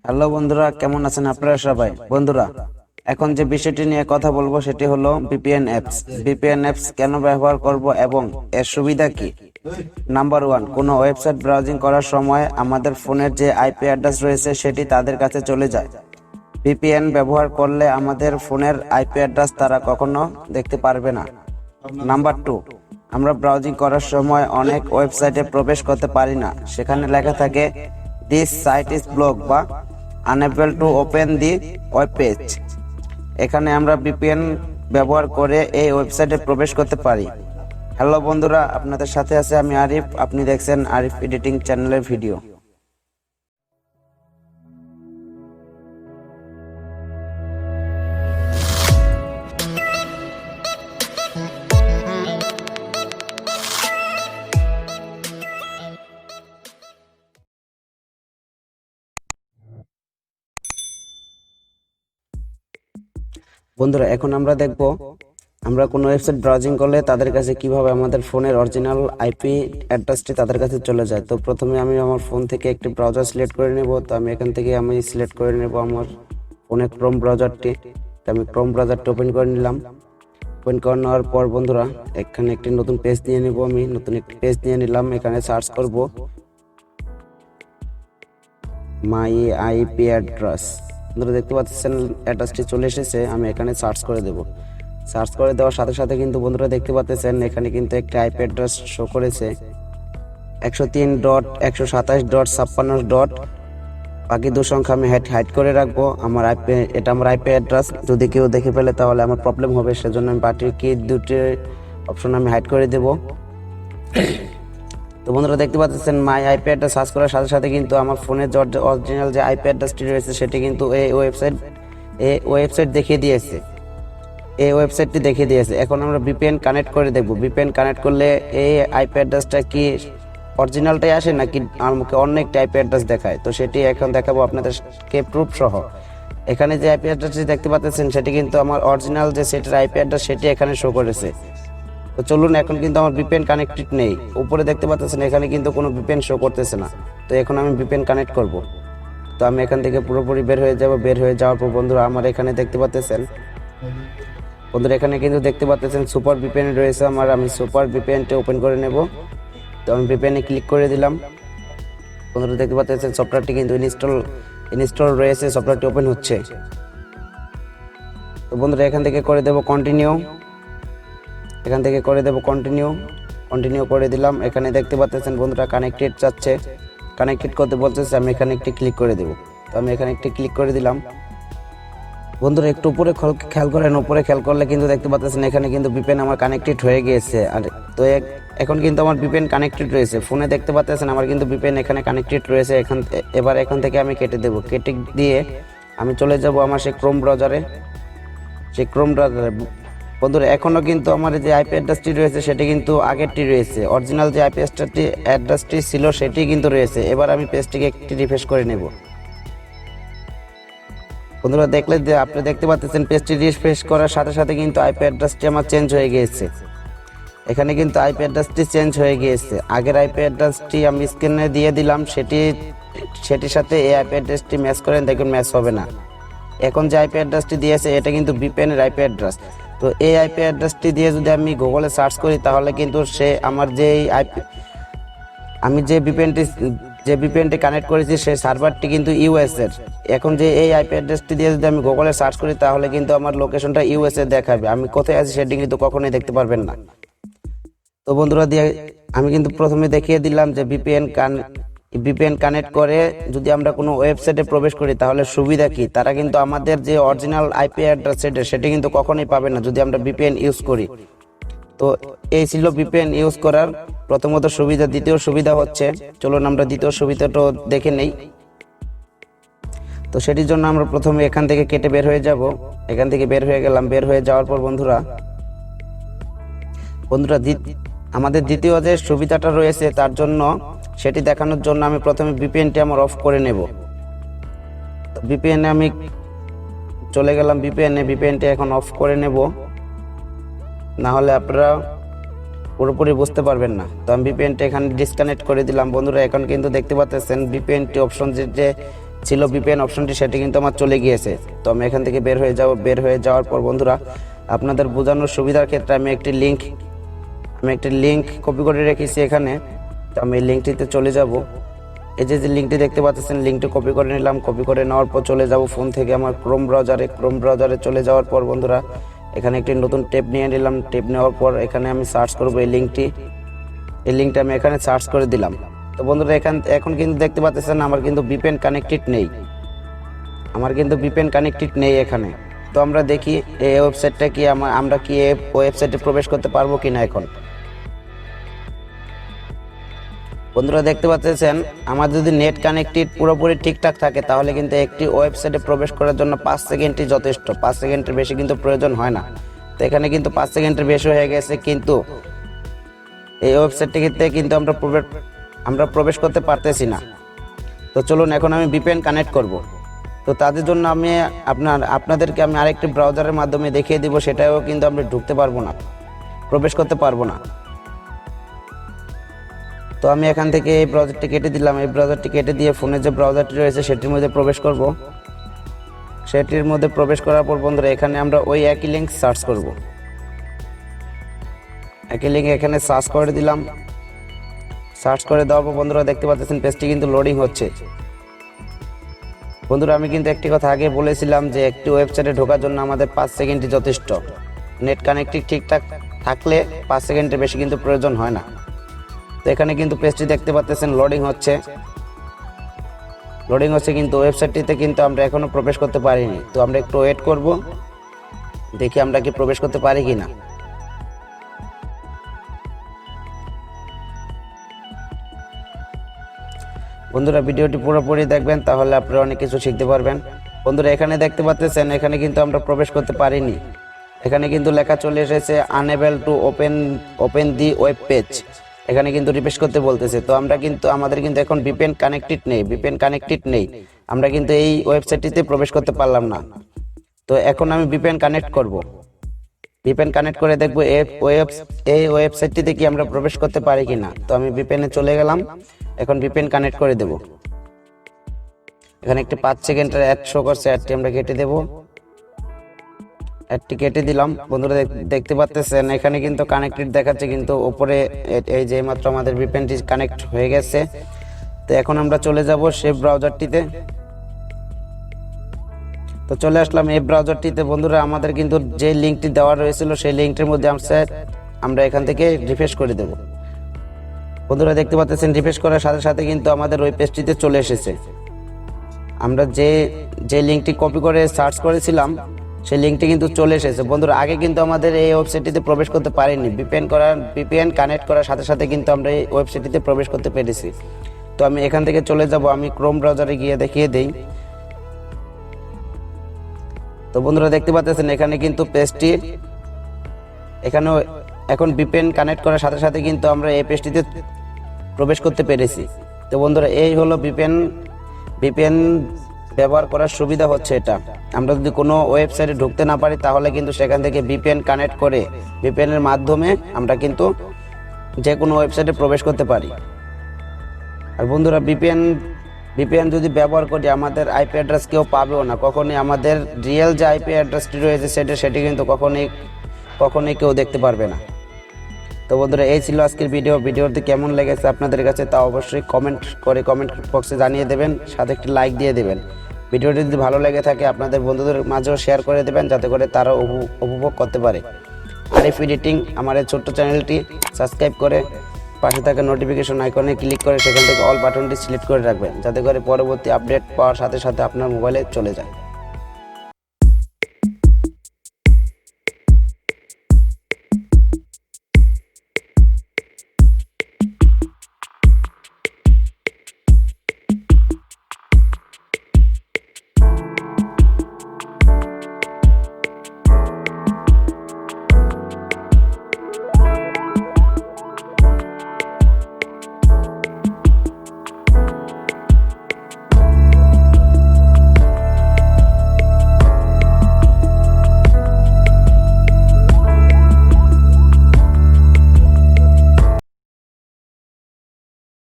Hello বন্ধুরা, কেমন আছেন আপনারা সবাই? বন্ধুরা, এখন যে বিষয়টি নিয়ে কথা বলবো সেটি হলো ভিপিএন অ্যাপস। ভিপিএন অ্যাপস কেন ব্যবহার করব এবং এর সুবিধা কি? নাম্বার 1, কোনো ওয়েবসাইট ব্রাউজিং করার সময় আমাদের ফোনের যে আইপি অ্যাড্রেস রয়েছে সেটি তাদের কাছে চলে যায়। ভিপিএন ব্যবহার করলে আমাদের ফোনের আইপি অ্যাড্রেস তারা কখনো দেখতে পারবে না। নাম্বার 2, আমরা ব্রাউজিং করার সময় অনেক ওয়েবসাইটে প্রবেশ করতে পারি না। সেখানে লেখা থাকে দিস সাইট ইজ ব্লক বা unable to open the web page. এখানে আমরা ভিপিএন ব্যবহার করে এই ওয়েবসাইটে প্রবেশ করতে পারি। হ্যালো বন্ধুরা, আপনাদের সাথে আছে আমি আরিফ। আপনি দেখছেন আরিফ এডিটিং চ্যানেলের ভিডিও। বন্ধুরা, এখন আমরা দেখব আমরা কোনো ওয়েবসাইট ব্রাউজিং করলে তাদের কাছে কিভাবে আমাদের ফোনের অরিজিনাল আইপি অ্যাড্রেসটি তাদের কাছে চলে যায়। তো প্রথমে আমি আমার ফোন থেকে একটি ব্রাউজার সিলেক্ট করে নেব। তো আমি এখান থেকে সিলেক্ট করে নেব আমার ফোনে ক্রোম ব্রাউজারটি। তো আমি ক্রোম ব্রাউজারটি ওপেন করে নিলাম। ওপেন করে নেওয়ার পর বন্ধুরা, এখানে একটি নতুন পেজ নিয়ে নেব। আমি নতুন একটি পেজ নিয়ে নিলাম। এখানে সার্চ করব মাই আইপি অ্যাড্রেস। আপনারা দেখতে পাচ্ছেন অ্যাড্রেসটি চলে এসেছে। আমি এখানে সার্চ করে দেব। সার্চ করে দেওয়ার সাথে সাথে কিন্তু বন্ধুরা দেখতে পাচ্ছেন এখানে কিন্তু একটা আইপি অ্যাড্রেস শো করেছে 103.127.56. বাকি দু সংখ্যা আমি হাইড করে রাখবো। এটা আমার আইপি অ্যাড্রেস। যদি কেউ দেখে ফেলে তাহলে আমার প্রবলেম হবে, সেজন্য আমি বাকি কি দুটি অপশন আমি হাইড করে দেব। তো বন্ধুরা দেখতে পাচ্ছেন মাই আইপি অ্যাড্রেস সার্চ করার সাথে সাথে কিন্তু আমার ফোনের যে অরিজিনাল যে আইপি অ্যাড্রেসটি রয়েছে সেটি কিন্তু এই ওয়েবসাইট দেখিয়ে দিয়েছে। এই ওয়েবসাইটটি দেখিয়ে দিয়েছে। এখন আমরা ভিপিএন কানেক্ট করে দেখব। ভিপিএন কানেক্ট করলে এই আইপি অ্যাড্রেসটা কি অরিজিনালটাই আসে নাকি আমাকে অন্য একটা আইপি অ্যাড্রেস দেখায়। তো সেটি এখন দেখাবো আপনাদেরকে প্রুফ সহ। এখানে যে আইপি অ্যাড্রেসটি দেখতে পাচ্ছেন সেটি কিন্তু আমার অরিজিনাল যে সেটের আইপি অ্যাড্রেস সেটি এখানে শো করেছে। তো চলুন, এখন কিন্তু আমার ভিপিএন কানেক্টেড নেই। উপরে দেখতে পাচ্ছেন এখানে কিন্তু কোনো ভিপিএন শো করতেছে না। তো এখন আমি ভিপিএন কানেক্ট করব। তো আমি এখান থেকে পুরোপুরি বের হয়ে যাব। বের হয়ে যাওয়ার পর বন্ধুরা আমার এখানে দেখতে পাচ্ছেন এখানে কিন্তু দেখতে পাচ্ছেন সুপার ভিপিএন রয়েছে আমার। আমি সুপার ভিপিএনটা ওপেন করে নেব। তো আমি ভিপিএনে ক্লিক করে দিলাম। বন্ধুরা দেখতে পাচ্ছেন সফটওয়্যারটি কিন্তু ইনস্টল রয়েছে, সফটওয়্যারটি ওপেন হচ্ছে। তো বন্ধুরা এখান থেকে করে দেব কন্টিনিউ। কন্টিনিউ করে দিলাম। এখানে দেখতে পাচ্ছেন বন্ধুরা কানেক্টেড চাচ্ছে, কানেক্টেড করতে বলতেছে। আমি এখানে একটি ক্লিক করে দেব। তো আমি এখানে একটি ক্লিক করে দিলাম। বন্ধুরা একটু উপরে খেয়াল করেন। উপরে খেয়াল করলে কিন্তু দেখতে পাচ্ছেন এখানে কিন্তু ভিপিএন আমার কানেক্টেড হয়ে গিয়েছে। আর তো এখন কিন্তু আমার ভিপিএন কানেক্টেড রয়েছে। ফোনে দেখতে পাচ্ছেন আমার কিন্তু ভিপিএন এখানে কানেক্টেড রয়েছে। এখান থেকে আমি কেটে দেব। কেটে দিয়ে আমি চলে যাব আমার সেই ক্রোম ব্রাউজারে। বন্ধুরা এখনও কিন্তু আমার যে আইপি অ্যাড্রেসটি রয়েছে সেটি কিন্তু আগেরটি রয়েছে। অরিজিনাল যে আইপি অ্যাড্রেসটি ছিল সেটি কিন্তু রয়েছে। এবার আমি পেজটিকে একটি রিফ্রেশ করে নেব। বন্ধুরা আপনি দেখতে পাচ্ছেন পেজটি রিফ্রেশ করার সাথে সাথে কিন্তু আইপি অ্যাড্রেসটি আমার চেঞ্জ হয়ে গিয়েছে। এখানে কিন্তু আইপি অ্যাড্রেসটি চেঞ্জ হয়ে গিয়েছে। আগের আইপি অ্যাড্রেসটি আমি স্ক্রিনে দিয়ে দিলাম, সেটির সাথে এই আইপি অ্যাড্রেসটি ম্যাচ করেন, দেখুন ম্যাচ হবে না। এখন যে আইপি অ্যাড্রেসটি দিয়েছে এটা কিন্তু ভিপিএনের আইপি অ্যাড্রেস। তো এই আইপি অ্যাড্রেসটি দিয়ে যদি আমি গুগলে সার্চ করি তাহলে কিন্তু সে আমার আমি যে ভিপিএনটি কানেক্ট করেছি সেই সার্ভারটি কিন্তু ইউএস এর। এখন যে এই আইপি অ্যাড্রেসটি দিয়ে যদি আমি গুগলে সার্চ করি তাহলে কিন্তু আমার লোকেশনটা ইউএস এ দেখাবে। আমি কোথায় আছি সেটি কিন্তু কখনোই দেখতে পারবেন না। তো বন্ধুরা আমি কিন্তু প্রথমে দেখিয়ে দিলাম যে ভিপিএন কানেক্ট করে যদি আমরা কোনো ওয়েবসাইটে প্রবেশ করি তাহলে সুবিধা কি। তারা কিন্তু আমাদের যে অরিজিনাল আইপি অ্যাড্রেস সেটি কিন্তু কখনোই পাবে না যদি আমরা ভিপিএন ইউজ করি। তো এই ছিল ভিপিএন ইউজ করার প্রথমত সুবিধা। দ্বিতীয় সুবিধা হচ্ছে, চলুন আমরা দ্বিতীয় সুবিধাটা দেখে নেই। তো সেটির জন্য আমরা প্রথমে এখান থেকে কেটে বের হয়ে যাব। এখান থেকে বের হয়ে গেলাম। বের হয়ে যাওয়ার পর বন্ধুরা আমাদের দ্বিতীয় যে সুবিধাটা রয়েছে তার জন্য সেটি দেখানোর জন্য আমি প্রথমে ভিপিএনটি আমার অফ করে নেব। ভিপিএনে আমি চলে গেলাম। ভিপিএনটি এখন অফ করে নেব, না হলে আপনারা পুরোপুরি বুঝতে পারবেন না। তো আমি ভিপিএনটি এখানে ডিসকানেক্ট করে দিলাম। বন্ধুরা এখন কিন্তু দেখতে পাচ্ছেন ভিপিএনটি অপশন যে ছিল ভিপিএন অপশনটি সেটি কিন্তু আমার চলে গিয়েছে। তো আমি এখান থেকে বের হয়ে যাওয়ার পর বন্ধুরা আপনাদের বোঝানোর সুবিধার ক্ষেত্রে আমি একটি লিঙ্ক কপি করে রেখেছি এখানে। তো আমি এই লিঙ্কটিতে চলে যাব। এই যে লিঙ্কটি দেখতে পাচ্ছেন, লিঙ্কটি কপি করে নিলাম। কপি করে নেওয়ার পর চলে যাব ফোন থেকে আমার ক্রোম ব্রাউজারে চলে যাওয়ার পর বন্ধুরা এখানে একটি নতুন ট্যাব নিয়ে নিলাম। ট্যাব নেওয়ার পর এখানে আমি সার্চ করব এই লিঙ্কটি আমি এখানে সার্চ করে দিলাম। তো বন্ধুরা এখন কিন্তু দেখতে পাচ্ছেন আমার কিন্তু ভিপিএন কানেক্টেড নেই এখানে। তো আমরা দেখি এই ওয়েবসাইটটা কি আমরা কি এই ওয়েবসাইটে প্রবেশ করতে পারবো কিনা। এখন বন্ধুরা দেখতে পাচ্ছেন আমার যদি নেট কানেক্টেড পুরোপুরি ঠিকঠাক থাকে তাহলে কিন্তু একটি ওয়েবসাইটে প্রবেশ করার জন্য 5 সেকেন্ডই যথেষ্ট। 5 সেকেন্ডের বেশি কিন্তু প্রয়োজন হয় না। তো এখানে কিন্তু 5 সেকেন্ডের বেশি হয়ে গেছে, কিন্তু এই ওয়েবসাইটটিতে কিন্তু আমরা প্রবেশ করতে পারতেছি না। তো চলুন এখন আমি ভিপিএন কানেক্ট করব। তো তাদের জন্য আমি আপনাদেরকে আমি আরেকটি ব্রাউজারের মাধ্যমে দেখিয়ে দিব, সেটাও কিন্তু আমরা প্রবেশ করতে পারবো না। তো আমি এখান থেকে এই ব্রাউজারটি কেটে দিলাম। এই ব্রাউজারটি কেটে দিয়ে ফোনে যে ব্রাউজারটি রয়েছে সেটির মধ্যে প্রবেশ করব। সেটির মধ্যে প্রবেশ করার পর বন্ধুরা এখানে আমরা ওই একই লিঙ্ক সার্চ করব। একই লিঙ্ক এখানে সার্চ করে দিলাম। সার্চ করে দেওয়ার পর বন্ধুরা দেখতে পাচ্ছেন পেজটি কিন্তু লোডিং হচ্ছে। বন্ধুরা আমি কিন্তু একটি কথা আগে বলেছিলাম যে একটি ওয়েবসাইটে ঢোকার জন্য আমাদের 5 সেকেন্ডই যথেষ্ট। নেট কানেক্টিং ঠিকঠাক থাকলে 5 সেকেন্ডের বেশি কিন্তু প্রয়োজন হয় না। তো এখানে কিন্তু পেজটি দেখতে পাচ্ছেন লোডিং হচ্ছে, কিন্তু ওয়েবসাইটটিতে কিন্তু আমরা এখনো প্রবেশ করতে পারিনি। তো আমরা একটু ওয়েট করব, দেখি আমরা কি প্রবেশ করতে পারি কিনা। বন্ধুরা ভিডিওটি পুরোপুরি দেখবেন, তাহলে আপনারা অনেক কিছু শিখতে পারবেন। বন্ধুরা এখানে দেখতে পাচ্ছেন এখানে কিন্তু আমরা প্রবেশ করতে পারিনি। এখানে কিন্তু লেখা চলে এসেছে unable to open the web page. এখানে কিন্তু রিফ্রেশ করতে বলতেছে। তো আমাদের কিন্তু এখন ভিপিএন কানেক্টেড নেই। আমরা কিন্তু এই ওয়েবসাইটটিতে প্রবেশ করতে পারলাম না। তো এখন আমি ভিপিএন কানেক্ট করব। ভিপিএন কানেক্ট করে দেখব এই ওয়েবসাইটটিতে কি আমরা প্রবেশ করতে পারি কিনা। তো আমি ভিপিএনে চলে গেলাম। এখন ভিপিএন কানেক্ট করে দেব। এখানে একটি 5 সেকেন্ডের অ্যাড শো করছে, অ্যাডটি আমরা কেটে দেব। অ্যাডটি কেটে দিলাম। বন্ধুরা দেখতে পাচ্ছেন এখানে কিন্তু কানেক্টেড দেখাচ্ছে, কিন্তু উপরে এই যে মাত্র আমাদের ভিপিএনটি কানেক্ট হয়ে গেছে। তো এখন আমরা চলে যাব সেই ব্রাউজারটিতে। তো চলে আসলাম এই ব্রাউজারটিতে। বন্ধুরা আমাদের কিন্তু যে লিঙ্কটি দেওয়া রয়েছিল সেই লিঙ্কটির মধ্যে আমরা এখান থেকে রিফ্রেশ করে দেব। বন্ধুরা দেখতে পাচ্ছেন রিফ্রেশ করার সাথে সাথে কিন্তু আমাদের ওই পেজটিতে চলে এসেছে। আমরা যে লিঙ্কটি কপি করে সার্চ করেছিলাম সেই লিঙ্কটি কিন্তু চলে এসেছে। বন্ধুরা আগে কিন্তু আমাদের এই ওয়েবসাইটটিতে প্রবেশ করতে পারিনি। ভিপিএন কানেক্ট করার সাথে সাথে কিন্তু আমরা এই ওয়েবসাইটটিতে প্রবেশ করতে পেরেছি। তো আমি এখান থেকে চলে যাব, আমি ক্রোম ব্রাউজারে গিয়ে দেখিয়ে দেই। তো বন্ধুরা দেখতে পাচ্ছেন এখানে কিন্তু পেজটি এখন ভিপিএন কানেক্ট করার সাথে সাথে কিন্তু আমরা এই পেজটিতে প্রবেশ করতে পেরেছি। তো বন্ধুরা এই হলো ভিপিএন ব্যবহার করার সুবিধা হচ্ছে এটা। আমরা যদি কোনো ওয়েবসাইটে ঢুকতে না পারি তাহলে কিন্তু সেখান থেকে ভিপিএন কানেক্ট করে ভিপিএনের মাধ্যমে আমরা কিন্তু যে কোনো ওয়েবসাইটে প্রবেশ করতে পারি। আর বন্ধুরা ভিপিএন যদি ব্যবহার করি আমাদের আইপি অ্যাড্রেস কেউ পাবেও না। কখনই আমাদের রিয়েল যে আইপি অ্যাড্রেসটি রয়েছে সেটি কিন্তু কখনই কেউ দেখতে পারবে না। তো বন্ধুরা এই ছিল আজকের ভিডিওটি কেমন লেগেছে আপনাদের কাছে তা অবশ্যই কমেন্ট বক্সে জানিয়ে দেবেন, সাথে একটি লাইক দিয়ে দেবেন। ভিডিওটি যদি ভালো লেগে থাকে আপনাদের বন্ধুদের মাঝেও শেয়ার করে দেবেন, যাতে করে তারা উপভোগ করতে পারে। আরিফ এডিটিং আমার এই ছোট্ট চ্যানেলটি সাবস্ক্রাইব করে পাশে থাকা নোটিফিকেশন আইকনে ক্লিক করে সেখান থেকে অল বাটনটি সিলেক্ট করে রাখবেন, যাতে করে পরবর্তী আপডেট পাওয়ার সাথে সাথে আপনার মোবাইলে চলে যায়।